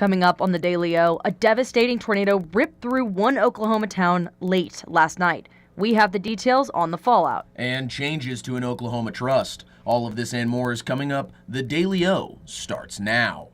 Coming up on the Daily O, a devastating tornado ripped through one Oklahoma town late last night. We have the details on the fallout. And changes to an Oklahoma trust. All of this and more is coming up. The Daily O starts now.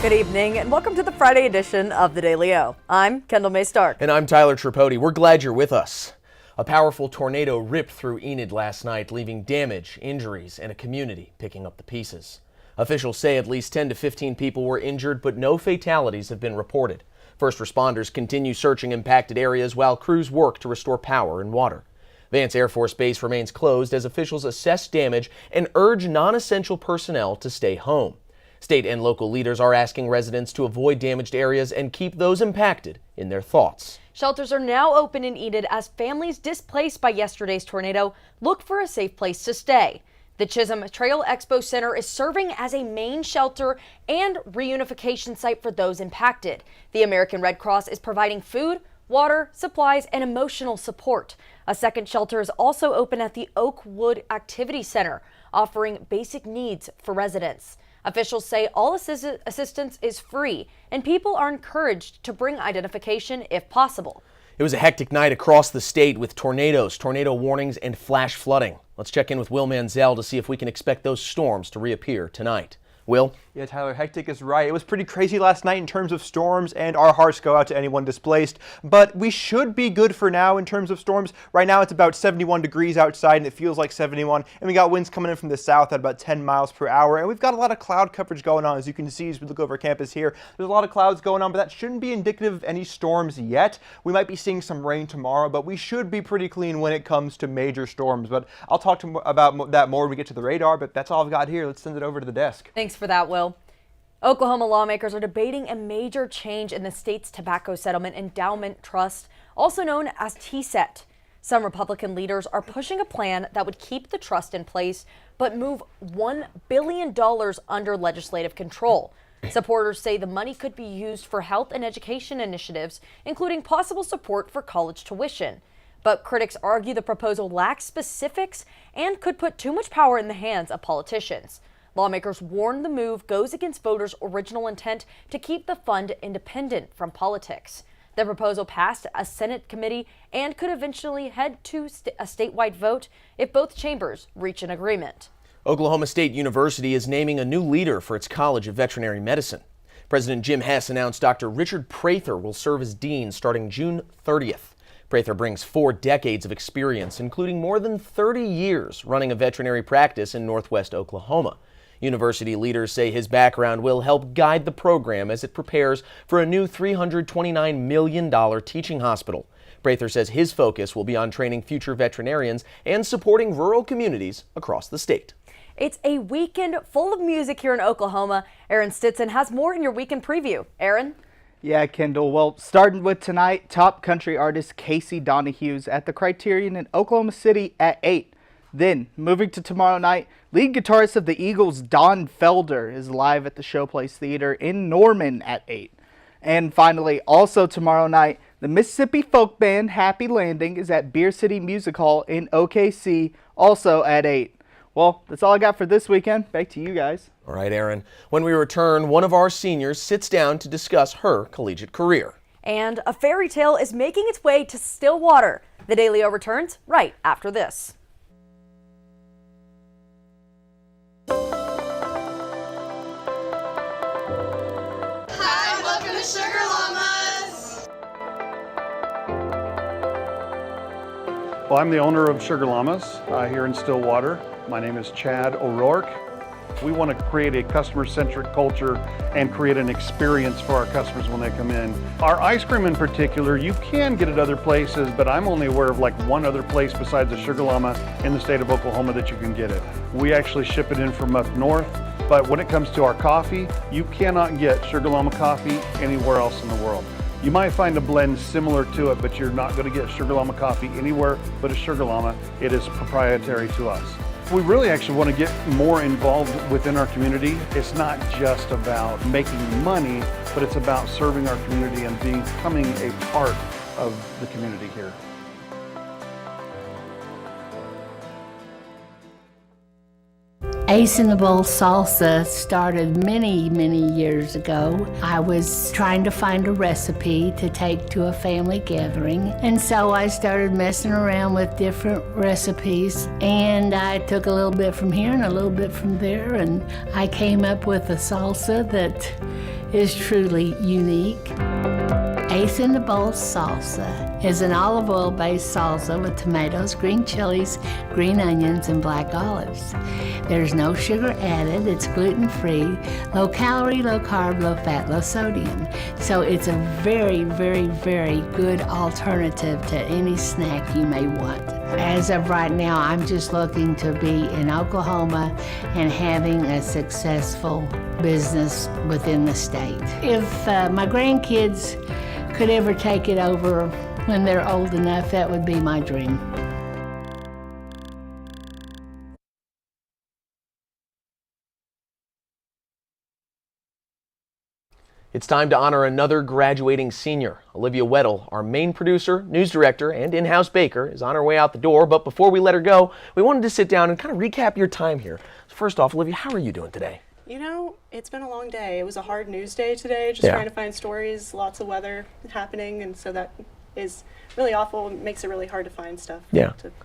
Good evening and welcome to the Friday edition of the Daily O. I'm Kendall May Stark. And I'm Tyler Tripodi. We're glad you're with us. A powerful tornado ripped through Enid last night, leaving damage, injuries, and a community picking up the pieces. Officials say at least 10 to 15 people were injured, but no fatalities have been reported. First responders continue searching impacted areas while crews work to restore power and water. Vance Air Force Base remains closed as officials assess damage and urge non-essential personnel to stay home. State and local leaders are asking residents to avoid damaged areas and keep those impacted in their thoughts. Shelters are now open in Enid as families displaced by yesterday's tornado look for a safe place to stay. The Chisholm Trail Expo Center is serving as a main shelter and reunification site for those impacted. The American Red Cross is providing food, water, supplies, and emotional support. A second shelter is also open at the Oakwood Activity Center, offering basic needs for residents. Officials say all assistance is free, and people are encouraged to bring identification if possible. It was a hectic night across the state with tornadoes, tornado warnings, and flash flooding. Let's check in with Will Manziel to see if we can expect those storms to reappear tonight. Will? Yeah, Tyler, hectic is right. It was pretty crazy last night in terms of storms, and our hearts go out to anyone displaced. But we should be good for now in terms of storms. Right now it's about 71 degrees outside, and it feels like 71. And we got winds coming in from the south at about 10 miles per hour. And we've got a lot of cloud coverage going on, as you can see as we look over campus here. There's a lot of clouds going on, but that shouldn't be indicative of any storms yet. We might be seeing some rain tomorrow, but we should be pretty clean when it comes to major storms. But I'll talk about that more when we get to the radar, but that's all I've got here. Let's send it over to the desk. Thanks for that, Will. Oklahoma lawmakers are debating a major change in the state's Tobacco Settlement Endowment Trust, also known as TSET. Some Republican leaders are pushing a plan that would keep the trust in place, but move $1 billion under legislative control. Supporters say the money could be used for health and education initiatives, including possible support for college tuition. But critics argue the proposal lacks specifics and could put too much power in the hands of politicians. Lawmakers warn the move goes against voters' original intent to keep the fund independent from politics. The proposal passed a Senate committee and could eventually head to a statewide vote if both chambers reach an agreement. Oklahoma State University is naming a new leader for its College of Veterinary Medicine. President Jim Hess announced Dr. Richard Prather will serve as dean starting June 30th. Prather brings 4 decades of experience, including more than 30 years running a veterinary practice in Northwest Oklahoma. University leaders say his background will help guide the program as it prepares for a new $329 million teaching hospital. Prather says his focus will be on training future veterinarians and supporting rural communities across the state. It's a weekend full of music here in Oklahoma. Aaron Stinson has more in your weekend preview. Aaron? Yeah, Kendall. Well, starting with tonight, top country artist Casey Donahue's at the Criterion in Oklahoma City at 8. Then, moving to tomorrow night, lead guitarist of the Eagles, Don Felder, is live at the Showplace Theater in Norman at 8. And finally, also tomorrow night, the Mississippi folk band Happy Landing is at Beer City Music Hall in OKC, also at 8. Well, that's all I got for this weekend. Back to you guys. All right, Aaron. When we return, one of our seniors sits down to discuss her collegiate career. And a fairy tale is making its way to Stillwater. The Daily O returns right after this. Hi, welcome to Sugar Llamas. Well, I'm the owner of Sugar Llamas here in Stillwater. My name is Chad O'Rourke. We want to create a customer-centric culture and create an experience for our customers when they come in. Our ice cream in particular, you can get it other places, but I'm only aware of like one other place besides the Sugar Llama in the state of Oklahoma that you can get it. We actually ship it in from up north, but when it comes to our coffee, you cannot get Sugar Llama coffee anywhere else in the world. You might find a blend similar to it, but you're not going to get Sugar Llama coffee anywhere but a Sugar Llama. It is proprietary to us. We really actually want to get more involved within our community. It's not just about making money, but it's about serving our community and becoming a part of the community here. Ace in the Bowl Salsa started many, many years ago. I was trying to find a recipe to take to a family gathering, and so I started messing around with different recipes, and I took a little bit from here and a little bit from there, and I came up with a salsa that is truly unique. Ace in the Bowl Salsa is an olive oil based salsa with tomatoes, green chilies, green onions, and black olives. There's no sugar added, it's gluten free, low calorie, low carb, low fat, low sodium. So it's a very, very, very good alternative to any snack you may want. As of right now, I'm just looking to be in Oklahoma and having a successful business within the state. If my grandkids could ever take it over when they're old enough, that would be my dream. It's time to honor another graduating senior. Olivia Weddle, our main producer, news director, and in-house baker, is on her way out the door. But before we let her go, we wanted to sit down and kind of recap your time here. So first off, Olivia, how are you doing today? You know, it's been a long day. It was a hard news day today, just trying to find stories, lots of weather happening, and so that is really awful. It makes it really hard to find stuff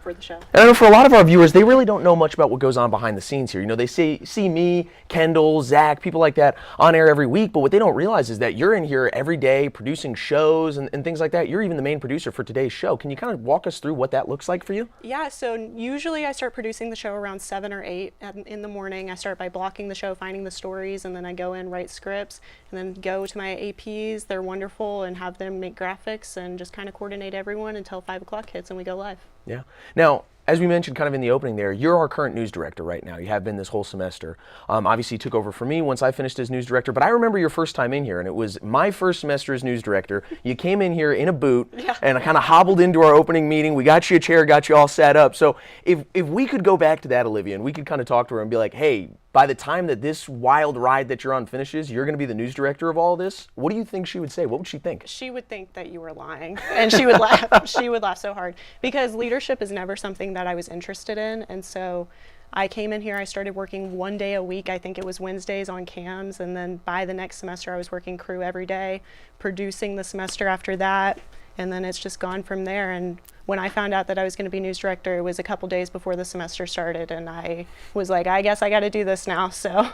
for the show. And I know for a lot of our viewers, they really don't know much about what goes on behind the scenes here. You know, they see me, Kendall, Zach, people like that on air every week, but what they don't realize is that you're in here every day producing shows and things like that. You're even the main producer for today's show. Can you kind of walk us through what that looks like for you? Yeah, so usually I start producing the show around 7 or 8 in the morning. I start by blocking the show, finding the stories, and then I go in, write scripts, and then go to my APs. They're wonderful, and have them make graphics and just kind of coordinate everyone until 5 o'clock hits and we go live. Yeah. Now, as we mentioned kind of in the opening there, you're our current news director right now. You have been this whole semester. Obviously, you took over for me once I finished as news director, but I remember your first time in here, and it was my first semester as news director. You came in here in a boot, and I kind of hobbled into our opening meeting. We got you a chair, got you all set up. So if we could go back to that, Olivia, and we could kind of talk to her and be like, hey, by the time that this wild ride that you're on finishes, you're going to be the news director of all this. What do you think she would say? What would she think? She would think that you were lying, and she would laugh. She would laugh so hard because leadership is never something that I was interested in, and so I came in here. I started working 1 day a week. I think it was Wednesdays on cams, and then by the next semester, I was working crew every day, producing the semester after that, and then it's just gone from there. And when I found out that I was going to be news director, it was a couple days before the semester started, and I was like, I guess I got to do this now. So.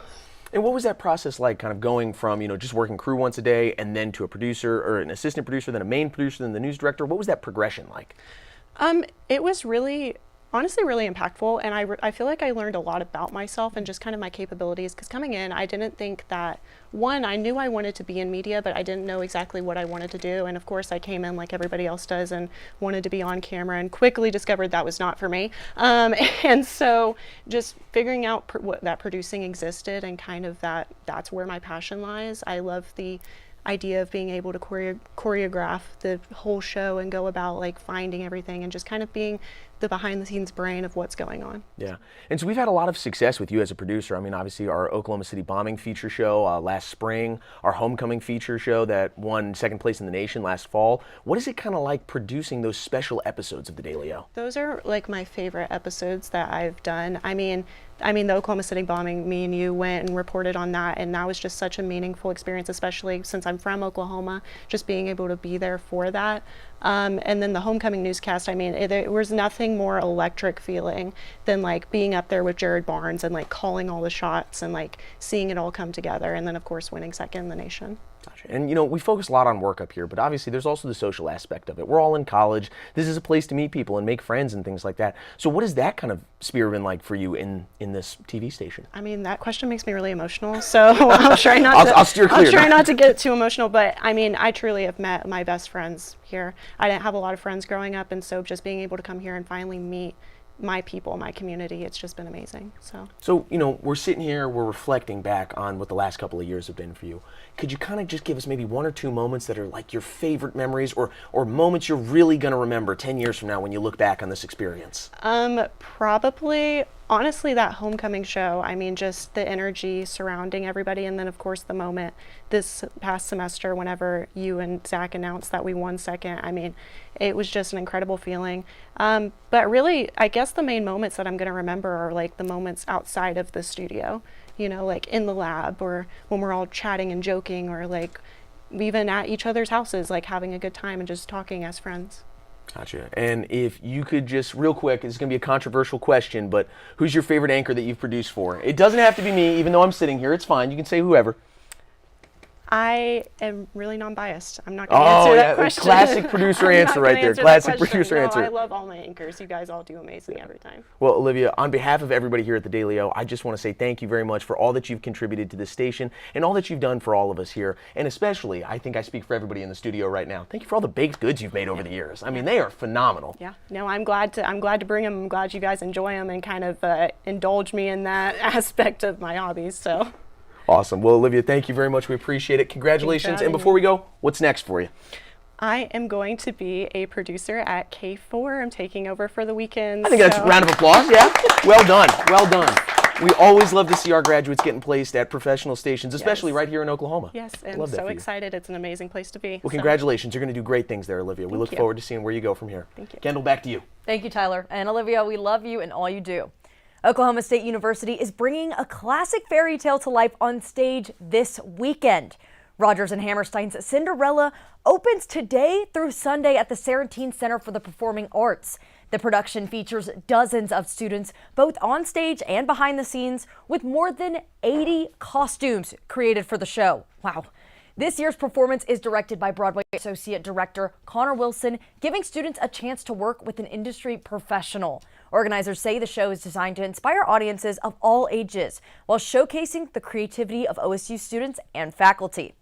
And what was that process like, kind of going from, you know, just working crew once a day and then to a producer or an assistant producer, then a main producer, then the news director? What was that progression like? It was honestly really impactful, and I feel like I learned a lot about myself and just kind of my capabilities, because coming in, I didn't think that, one, I knew I wanted to be in media, but I didn't know exactly what I wanted to do. And of course I came in like everybody else does and wanted to be on camera, and quickly discovered that was not for me. And so just figuring out what that producing existed, and kind of that's where my passion lies. I love the idea of being able to choreograph the whole show and go about like finding everything and just kind of being the behind the scenes brain of what's going on. Yeah, and so we've had a lot of success with you as a producer. I mean, obviously our Oklahoma City bombing feature show last spring, our homecoming feature show that won second place in the nation last fall. What is it kind of like producing those special episodes of The Daily O? Those are like my favorite episodes that I've done. I mean, the Oklahoma City bombing, me and you went and reported on that, and that was just such a meaningful experience, especially since I'm from Oklahoma, just being able to be there for that. And then the homecoming newscast, I mean, there was nothing more electric feeling than like being up there with Jared Barnes and like calling all the shots and like seeing it all come together, and then of course winning second in the nation. Gotcha. And you know, we focus a lot on work up here, but obviously there's also the social aspect of it. We're all in college. This is a place to meet people and make friends and things like that. So what has that kind of sphere been like for you in this TV station? I mean, that question makes me really emotional, so I'll try not to. I'll steer clear. I'll try not to get too emotional, but I mean, I truly have met my best friends here. I didn't have a lot of friends growing up, and so just being able to come here and finally meet my people, my community, it's just been amazing. So you know, we're sitting here, we're reflecting back on what the last couple of years have been for you. Could you kind of just give us maybe one or two moments that are like your favorite memories, or moments you're really going to remember 10 years from now when you look back on this experience? Probably honestly, that homecoming show, I mean, just the energy surrounding everybody, and then of course the moment this past semester whenever you and Zach announced that we won second, I mean, it was just an incredible feeling. But really, I guess the main moments that I'm going to remember are like the moments outside of the studio, you know, like in the lab, or when we're all chatting and joking, or like even at each other's houses, like having a good time and just talking as friends. Gotcha. And if you could just real quick, it's going to be a controversial question, but who's your favorite anchor that you've produced for? It doesn't have to be me, even though I'm sitting here. It's fine. You can say whoever. I am really non-biased. I'm not going to answer that question. Classic producer answer right there. Classic producer answer. I love all my anchors. You guys all do amazing every time. Well, Olivia, on behalf of everybody here at the Daily O, I just want to say thank you very much for all that you've contributed to this station and all that you've done for all of us here. And especially, I think I speak for everybody in the studio right now. Thank you for all the baked goods you've made over the years. I mean, they are phenomenal. Yeah. No, I'm glad to bring them. I'm glad you guys enjoy them and kind of indulge me in that aspect of my hobbies. So. Awesome. Well, Olivia, thank you very much. We appreciate it. Congratulations. And before we go, what's next for you? I am going to be a producer at K4. I'm taking over for the weekends. I think that's a round of applause. Yeah. Well done. Well done. We always love to see our graduates getting placed at professional stations, especially right here in Oklahoma. Yes, and I'm so excited. It's an amazing place to be. Well, congratulations. You're going to do great things there, Olivia. We look forward to seeing where you go from here. Thank you. Kendall, back to you. Thank you, Tyler. And Olivia, we love you and all you do. Oklahoma State University is bringing a classic fairy tale to life on stage this weekend. Rodgers and Hammerstein's Cinderella opens today through Sunday at the Sarantine Center for the Performing Arts. The production features dozens of students, both on stage and behind the scenes, with more than 80 costumes created for the show. Wow. This year's performance is directed by Broadway Associate Director Connor Wilson, giving students a chance to work with an industry professional. Organizers say the show is designed to inspire audiences of all ages while showcasing the creativity of OSU students and faculty.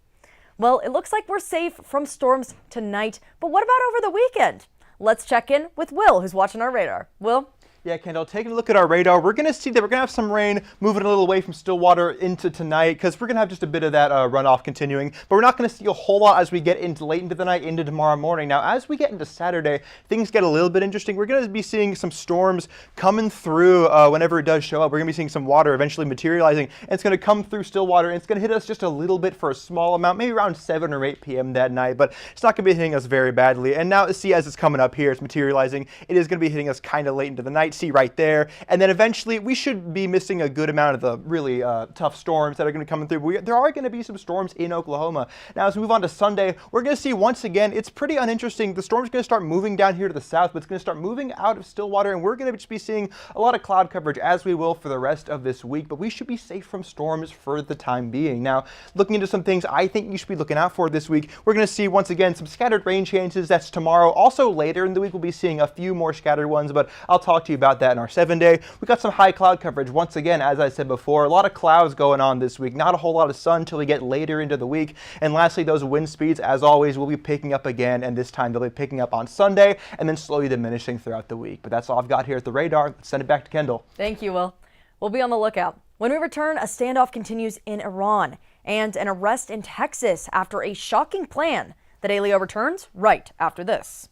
Well, it looks like we're safe from storms tonight, but what about over the weekend? Let's check in with Will, who's watching our radar. Will? Yeah, Kendall, taking a look at our radar, we're going to see that we're going to have some rain moving a little away from Stillwater into tonight, because we're going to have just a bit of that runoff continuing. But we're not going to see a whole lot as we get into late into the night, into tomorrow morning. Now, as we get into Saturday, things get a little bit interesting. We're going to be seeing some storms coming through whenever it does show up. We're going to be seeing some water eventually materializing, and it's going to come through Stillwater, and it's going to hit us just a little bit for a small amount, maybe around 7 or 8 p.m. that night, but it's not going to be hitting us very badly. And now, see, as it's coming up here, it's materializing. It is going to be hitting us kind of late into the night. See right there. And then eventually we should be missing a good amount of the really tough storms that are going to come through. There are going to be some storms in Oklahoma. Now, as we move on to Sunday, we're going to see once again, it's pretty uninteresting. The storm's going to start moving down here to the south, but it's going to start moving out of Stillwater, and we're going to just be seeing a lot of cloud coverage as we will for the rest of this week, but we should be safe from storms for the time being. Now, looking into some things I think you should be looking out for this week, we're going to see once again some scattered rain chances. That's tomorrow. Also later in the week, we'll be seeing a few more scattered ones, but I'll talk to you about that in our 7-day. We got some high cloud coverage. Once again, as I said before, a lot of clouds going on this week. Not a whole lot of sun until we get later into the week. And lastly, those wind speeds, as always, will be picking up again, and this time they'll be picking up on Sunday and then slowly diminishing throughout the week. But that's all I've got here at the radar. Let's send it back to Kendall. Thank you, Will. We'll be on the lookout. When we return, a standoff continues in Iran and an arrest in Texas after a shocking plan. The Daily O returns right after this.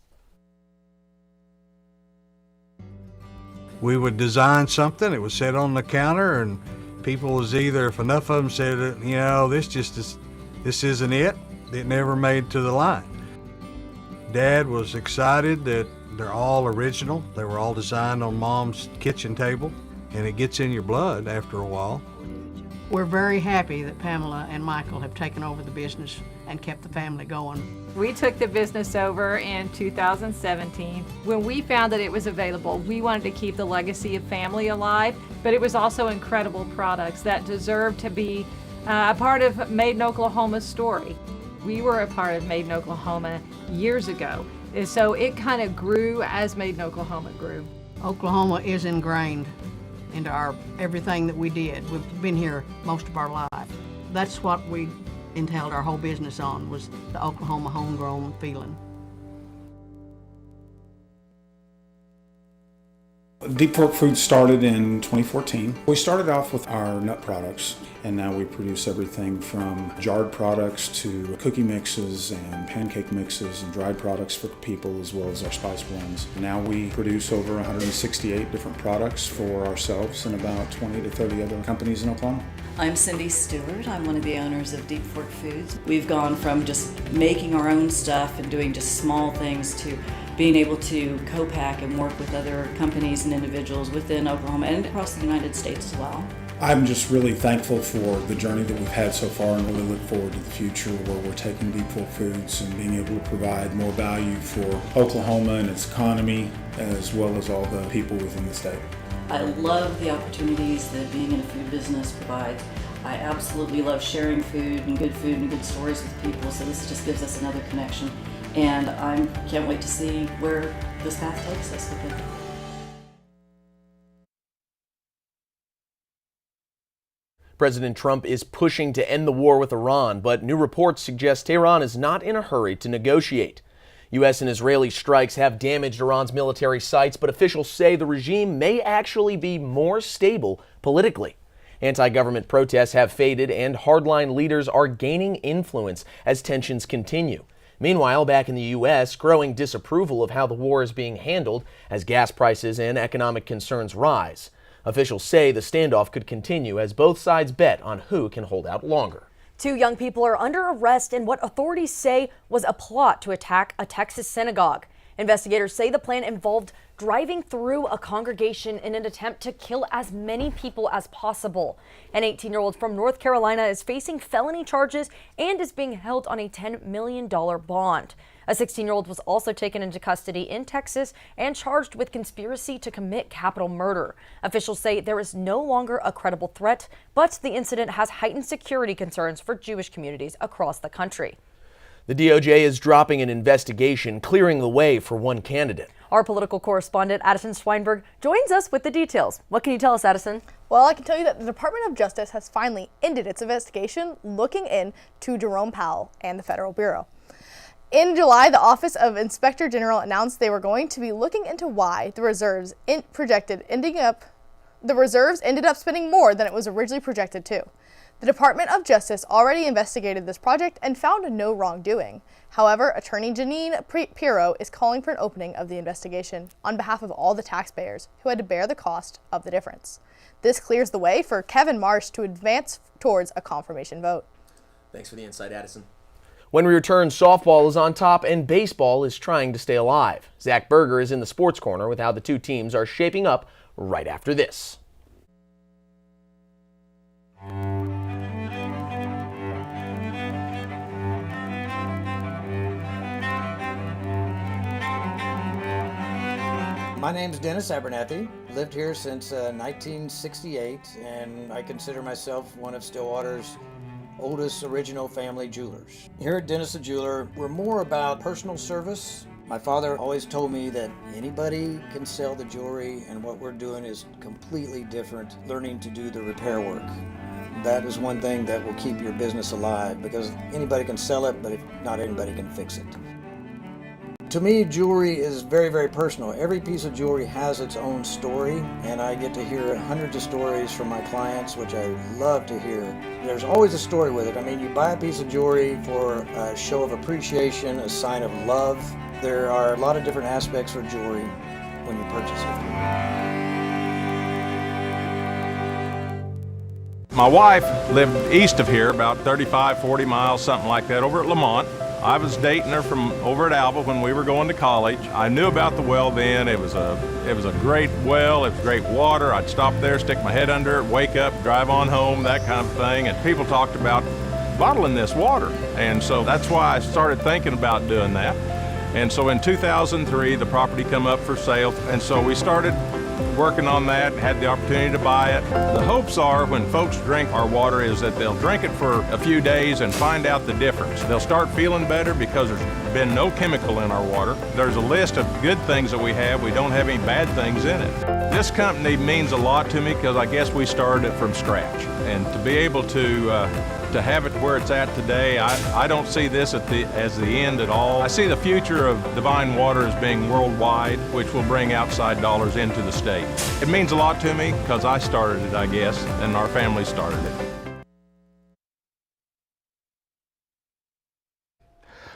We would design something, it was set on the counter, and people was either, if enough of them said, you know, this isn't it, it never made to the line. Dad was excited that they're all original. They were all designed on Mom's kitchen table, and it gets in your blood after a while. We're very happy that Pamela and Michael have taken over the business and kept the family going. We took the business over in 2017. When we found that it was available, we wanted to keep the legacy of family alive, but it was also incredible products that deserved to be a part of Made in Oklahoma's story. We were a part of Made in Oklahoma years ago, and so it kind of grew as Made in Oklahoma grew. Oklahoma is ingrained into everything that we did. We've been here most of our life. That's what we entailed our whole business on, was the Oklahoma homegrown feeling. Deep Fork Foods started in 2014. We started off with our nut products, and now we produce everything from jarred products to cookie mixes and pancake mixes and dried products for people, as well as our spice blends. Now we produce over 168 different products for ourselves and about 20 to 30 other companies in Oklahoma. I'm Cindy Stewart. I'm one of the owners of Deep Fork Foods. We've gone from just making our own stuff and doing just small things to being able to co-pack and work with other companies and individuals within Oklahoma and across the United States as well. I'm just really thankful for the journey that we've had so far and really look forward to the future where we're taking Deep Fork Foods and being able to provide more value for Oklahoma and its economy, as well as all the people within the state. I love the opportunities that being in a food business provides. I absolutely love sharing food and good stories with people, so this just gives us another connection. And I can't wait to see where this path takes us with it. President Trump is pushing to end the war with Iran, but new reports suggest Tehran is not in a hurry to negotiate. U.S. and Israeli strikes have damaged Iran's military sites, but officials say the regime may actually be more stable politically. Anti-government protests have faded, and hardline leaders are gaining influence as tensions continue. Meanwhile, back in the U.S., growing disapproval of how the war is being handled as gas prices and economic concerns rise. Officials say the standoff could continue as both sides bet on who can hold out longer. 2 young people are under arrest in what authorities say was a plot to attack a Texas synagogue. Investigators say the plan involved driving through a congregation in an attempt to kill as many people as possible. An 18-year-old from North Carolina is facing felony charges and is being held on a $10 million bond. A 16-year-old was also taken into custody in Texas and charged with conspiracy to commit capital murder. Officials say there is no longer a credible threat, but the incident has heightened security concerns for Jewish communities across the country. The DOJ is dropping an investigation, clearing the way for one candidate. Our political correspondent, Addison Schweinberg, joins us with the details. What can you tell us, Addison? Well, I can tell you that the Department of Justice has finally ended its investigation looking into Jerome Powell and the Federal Bureau. In July, the Office of Inspector General announced they were going to be looking into why the reserves ended up spending more than it was originally projected to. The Department of Justice already investigated this project and found no wrongdoing. However, Attorney Jeanine Pirro is calling for an opening of the investigation on behalf of all the taxpayers who had to bear the cost of the difference. This clears the way for Kevin Marsh to advance towards a confirmation vote. Thanks for the insight, Addison. When we return, softball is on top and baseball is trying to stay alive. Zach Berger is in the Sports Corner with how the two teams are shaping up right after this. My name's Dennis Abernathy. Lived here since 1968, and I consider myself one of Stillwater's oldest original family jewelers. Here at Dennis the Jeweler, we're more about personal service. My father always told me that anybody can sell the jewelry, and what we're doing is completely different, learning to do the repair work. That is one thing that will keep your business alive, because anybody can sell it, but not anybody can fix it. To me, jewelry is very, very personal. Every piece of jewelry has its own story, and I get to hear hundreds of stories from my clients, which I love to hear. There's always a story with it. I mean, you buy a piece of jewelry for a show of appreciation, a sign of love. There are a lot of different aspects for jewelry when you purchase it. My wife lived east of here, about 35, 40 miles, something like that, over at Lamont. I was dating her from over at Alba when we were going to college. I knew about the well then. It was a great well. It was great water. I'd stop there, stick my head under it, wake up, drive on home, that kind of thing. And people talked about bottling this water. And so that's why I started thinking about doing that. And so in 2003, the property come up for sale. And so we started working on that, had the opportunity to buy it. The hopes are when folks drink our water is that they'll drink it for a few days and find out the difference. They'll start feeling better because there's been no chemical in our water. There's a list of good things that we have. We don't have any bad things in it. This company means a lot to me because I guess we started it from scratch. And to be able to to have it where it's at today, I don't see this as the end at all. I see the future of Divine Waters being worldwide, which will bring outside dollars into the state. It means a lot to me because I started it, I guess, and our family started it.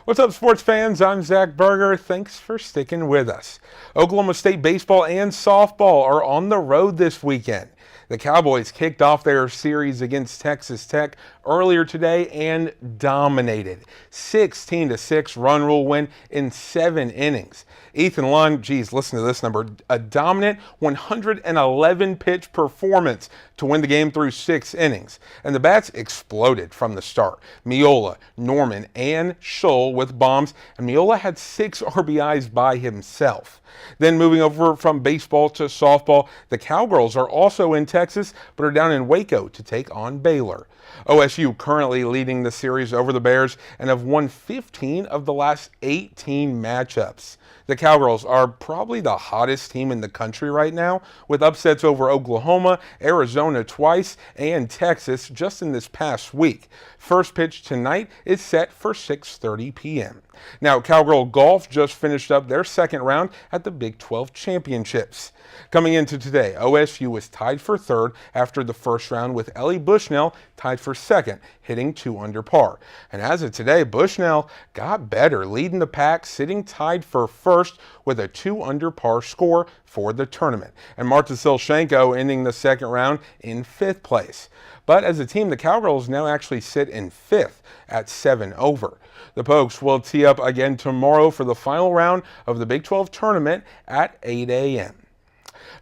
What's up, sports fans? I'm Zach Berger. Thanks for sticking with us. Oklahoma State baseball and softball are on the road this weekend. The Cowboys kicked off their series against Texas Tech earlier today and dominated. 16-6 run rule win in 7 innings. Ethan Lund, geez, listen to this number, a dominant 111 pitch performance to win the game through 6 innings. And the bats exploded from the start. Miola, Norman, and Schull with bombs, and Miola had 6 RBIs by himself. Then moving over from baseball to softball, the Cowgirls are also in Texas, but are down in Waco to take on Baylor. OSU currently leading the series over the Bears and have won 15 of the last 18 matchups. The Cowgirls are probably the hottest team in the country right now, with upsets over Oklahoma, Arizona twice, and Texas just in this past week. First pitch tonight is set for 6:30 p.m. Now, Cowgirl Golf just finished up their second round at the Big 12 Championships. Coming into today, OSU was tied for third after the first round, with Ellie Bushnell tied for second, hitting 2 under par. And as of today, Bushnell got better, leading the pack, sitting tied for first with a 2 under par score for the tournament. And Marta Silshenko ending the second round in 5th place. But as a team, the Cowgirls now actually sit in 5th at 7 over. The Pokes will tee up again tomorrow for the final round of the Big 12 tournament at 8 a.m.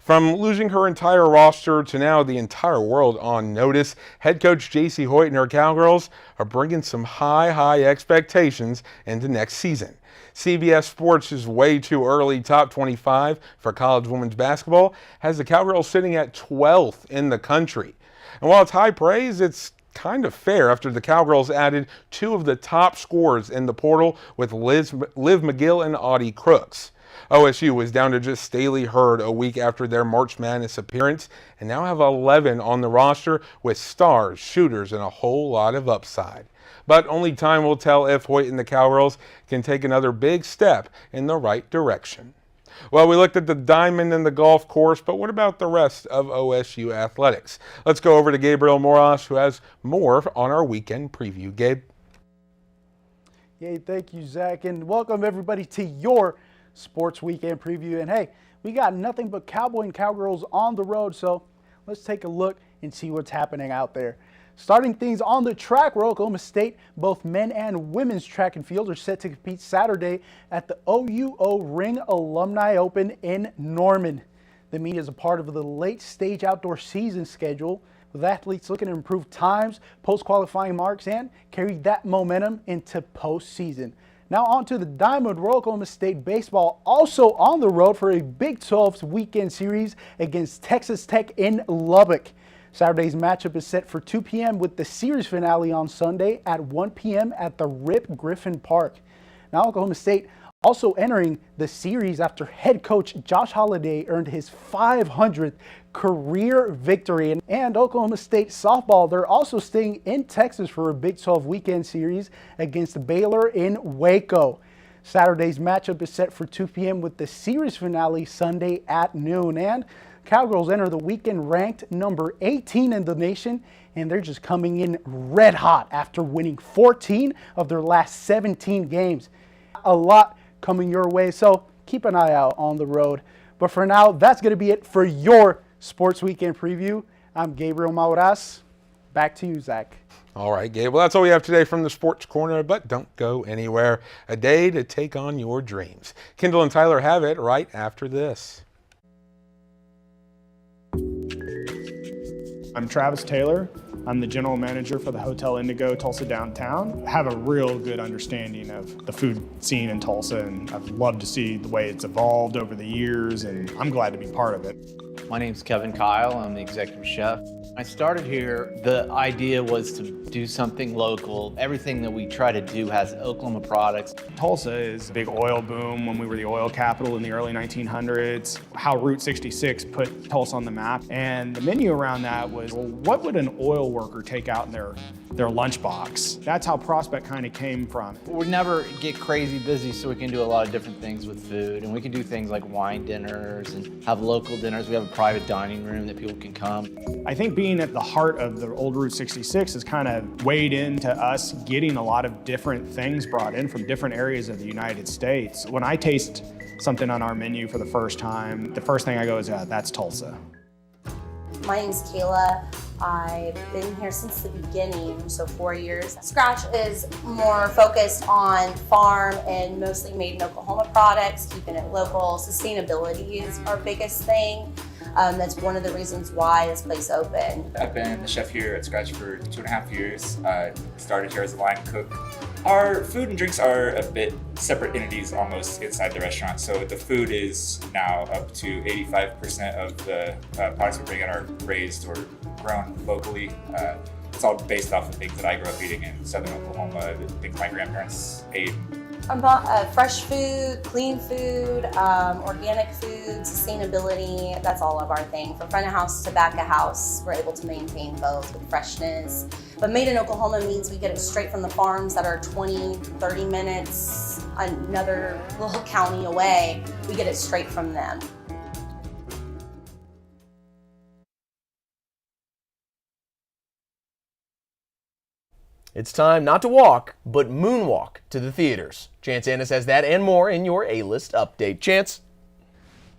From losing her entire roster to now the entire world on notice, head coach J.C. Hoyt and her Cowgirls are bringing some high expectations into next season. CBS Sports' way too early top 25 for college women's basketball has the Cowgirls sitting at 12th in the country. And while it's high praise, it's kind of fair after the Cowgirls added 2 of the top scorers in the portal with Liv McGill and Audie Crooks. OSU was down to just Staley Hurd a week after their March Madness appearance and now have 11 on the roster with stars, shooters, and a whole lot of upside. But only time will tell if Hoyt and the Cowgirls can take another big step in the right direction. Well, we looked at the diamond and the golf course, but what about the rest of OSU athletics? Let's go over to Gabriel Moras, who has more on our weekend preview. Gabe? Yay, thank you, Zach, and welcome everybody to your sports weekend preview. And hey, we got nothing but Cowboy and Cowgirls on the road, so let's take a look and see what's happening out there. Starting things on the track, where Oklahoma State, both men and women's track and field are set to compete Saturday at the OUO Ring Alumni Open in Norman. The meet is a part of the late-stage outdoor season schedule, with athletes looking to improve times, post-qualifying marks, and carry that momentum into postseason. Now on to the diamond, where Oklahoma State baseball also on the road for a Big 12 weekend series against Texas Tech in Lubbock. Saturday's matchup is set for 2 p.m. with the series finale on Sunday at 1 p.m. at the Rip Griffin Park. Now Oklahoma State also entering the series after head coach Josh Holliday earned his 500th career victory. And Oklahoma State softball, they're also staying in Texas for a Big 12 weekend series against Baylor in Waco. Saturday's matchup is set for 2 p.m. with the series finale Sunday at noon. And Cowgirls enter the weekend ranked number 18 in the nation, and they're just coming in red hot after winning 14 of their last 17 games. A lot coming your way, so keep an eye out on the road. But for now, that's going to be it for your Sports Weekend Preview. I'm Gabriel Mauras. Back to you, Zach. All right, Gabe. Well, that's all we have today from the Sports Corner, but don't go anywhere. A day to take on your dreams. Kendall and Tyler have it right after this. I'm Travis Taylor. I'm the general manager for the Hotel Indigo Tulsa Downtown. I have a real good understanding of the food scene in Tulsa, and I've loved to see the way it's evolved over the years, and I'm glad to be part of it. My name's Kevin Kyle. I'm the executive chef. I started here, the idea was to do something local. Everything that we try to do has Oklahoma products. Tulsa is a big oil boom when we were the oil capital in the early 1900s. How Route 66 put Tulsa on the map. And the menu around that was, well, what would an oil worker take out in their lunchbox? That's how Prospect kind of came from. We never get crazy busy, so we can do a lot of different things with food. And we can do things like wine dinners and have local dinners. We have a private dining room that people can come. I think being at the heart of the old Route 66 has kind of weighed into us getting a lot of different things brought in from different areas of the United States. When I taste something on our menu for the first time, the first thing I go is, that's Tulsa. My name's Kayla. I've been here since the beginning, so 4 years. Scratch is more focused on farm and mostly made in Oklahoma products, keeping it local. Sustainability is our biggest thing. That's one of the reasons why this place opened. I've been the chef here at Scratch for 2.5 years. Started here as a line cook. Our food and drinks are a bit separate entities almost inside the restaurant. So the food is now up to 85% of the products we bring in are raised or grown locally. It's all based off of things that I grew up eating in southern Oklahoma, the things my grandparents ate. Fresh food, clean food, organic food, sustainability, that's all of our thing. From front of house to back of house, we're able to maintain both with freshness. But made in Oklahoma means we get it straight from the farms that are 20, 30 minutes, another little county away. We get it straight from them. It's time not to walk, but moonwalk to the theaters. Chance Annis has that and more in your A-List update. Chance?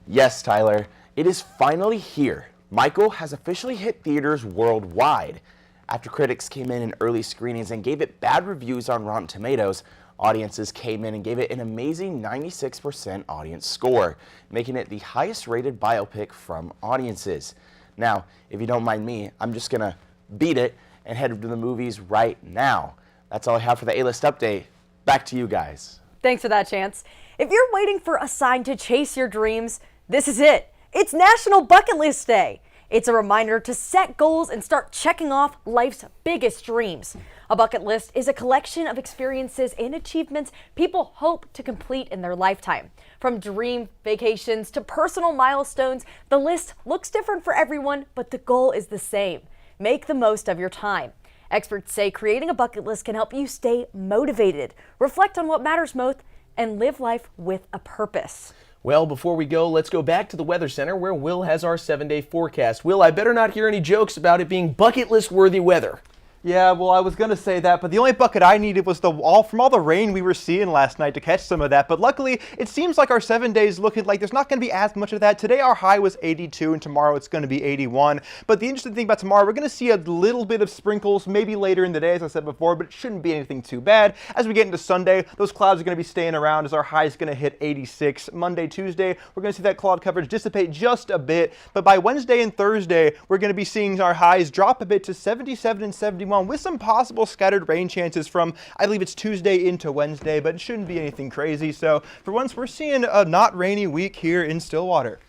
Yes, Tyler. It is finally here. Michael has officially hit theaters worldwide. After critics came in early screenings and gave it bad reviews on Rotten Tomatoes, audiences came in and gave it an amazing 96% audience score, making it the highest rated biopic from audiences. Now, if you don't mind me, I'm just gonna beat it and head to the movies right now. That's all I have for the A-List update. Back to you guys. Thanks for that, Chance. If you're waiting for a sign to chase your dreams, this is it. It's National Bucket List Day. It's a reminder to set goals and start checking off life's biggest dreams. A bucket list is a collection of experiences and achievements people hope to complete in their lifetime. From dream vacations to personal milestones, the list looks different for everyone, but the goal is the same. Make the most of your time. Experts say creating a bucket list can help you stay motivated, reflect on what matters most, and live life with a purpose. Well, before we go, let's go back to the Weather Center where Will has our 7-day forecast. Will, I better not hear any jokes about it being bucket list worthy weather. Yeah, well, I was going to say that, but the only bucket I needed was from all the rain we were seeing last night to catch some of that. But luckily, it seems like our 7 days looking like there's not going to be as much of that. Today, our high was 82, and tomorrow it's going to be 81. But the interesting thing about tomorrow, we're going to see a little bit of sprinkles, maybe later in the day, as I said before, but it shouldn't be anything too bad. As we get into Sunday, those clouds are going to be staying around as our high is going to hit 86. Monday, Tuesday, we're going to see that cloud coverage dissipate just a bit. But by Wednesday and Thursday, we're going to be seeing our highs drop a bit to 77 and 71 with some possible scattered rain chances from, I believe it's Tuesday into Wednesday, but it shouldn't be anything crazy. So for once, we're seeing a not rainy week here in Stillwater.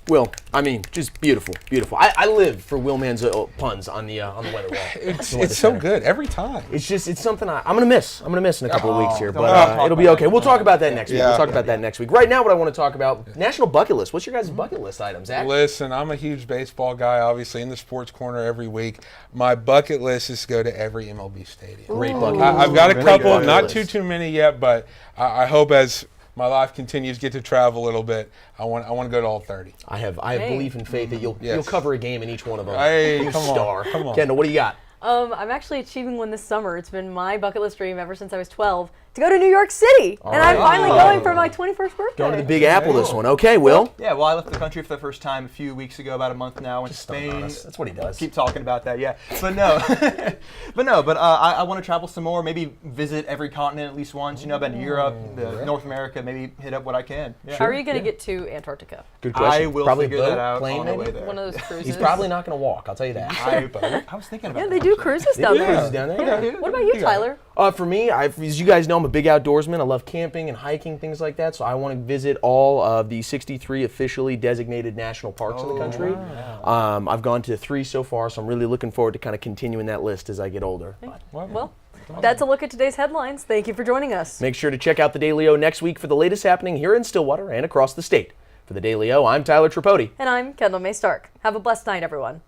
Will, I mean, just beautiful, beautiful. I live for Will Man's puns on the weather wall. It's so good every time. It's something I'm gonna miss. I'm gonna miss in a couple of weeks here, but it'll be okay. We'll talk about that next week. We'll talk about that next week. Right now, what I want to talk about, National Bucket List. What's your guys' bucket list items, Zach? Listen, I'm a huge baseball guy, obviously, in the Sports Corner every week. My bucket list is to go to every MLB stadium. Great bucket list. I've got a couple, not too many yet, but I hope as my life continues, get to travel a little bit. I want to go to all 30. I have belief and faith that you'll cover a game in each one of them. Hey, come on. Kendall, what do you got? I'm actually achieving one this summer. It's been my bucket list dream ever since I was 12 to go to New York City. All and right. I'm finally going for my 21st birthday. Going to the Big Apple this one. Okay, Will? Yeah, well, I left the country for the first time a few weeks ago, about a month now, in Spain. That's what he does. Keep talking about that, yeah. But no, I want to travel some more, maybe visit every continent at least once. You know, I've been to Europe, North America, maybe hit up what I can. Yeah. How are you going to get to Antarctica? Good question. I will probably figure boat, that out plane, on the maybe? way there. One of those cruises. He's probably not going to walk, I'll tell you that. I was thinking about that. Yeah, they do cruises down there. Cruises down there. Yeah. What about you, Tyler? For me, as you guys know, I'm a big outdoorsman. I love camping and hiking, things like that. So I want to visit all of the 63 officially designated national parks in the country. wow. I've gone to 3 so far, so I'm really looking forward to kind of continuing that list as I get older. Well, that's a look at today's headlines. Thank you for joining us. Make sure to check out the Daily O next week for the latest happening here in Stillwater and across the state. For the Daily O, I'm Tyler Tripodi. And I'm Kendall May Stark. Have a blessed night, everyone.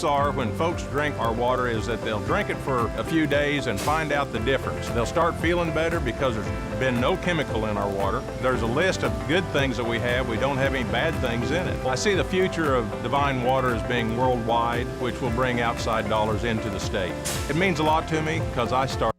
Are when folks drink our water is that they'll drink it for a few days and find out the difference. They'll start feeling better because there's been no chemical in our water. There's a list of good things that we have. We don't have any bad things in it. I see the future of Divine Water as being worldwide, which will bring outside dollars into the state. It means a lot to me because I started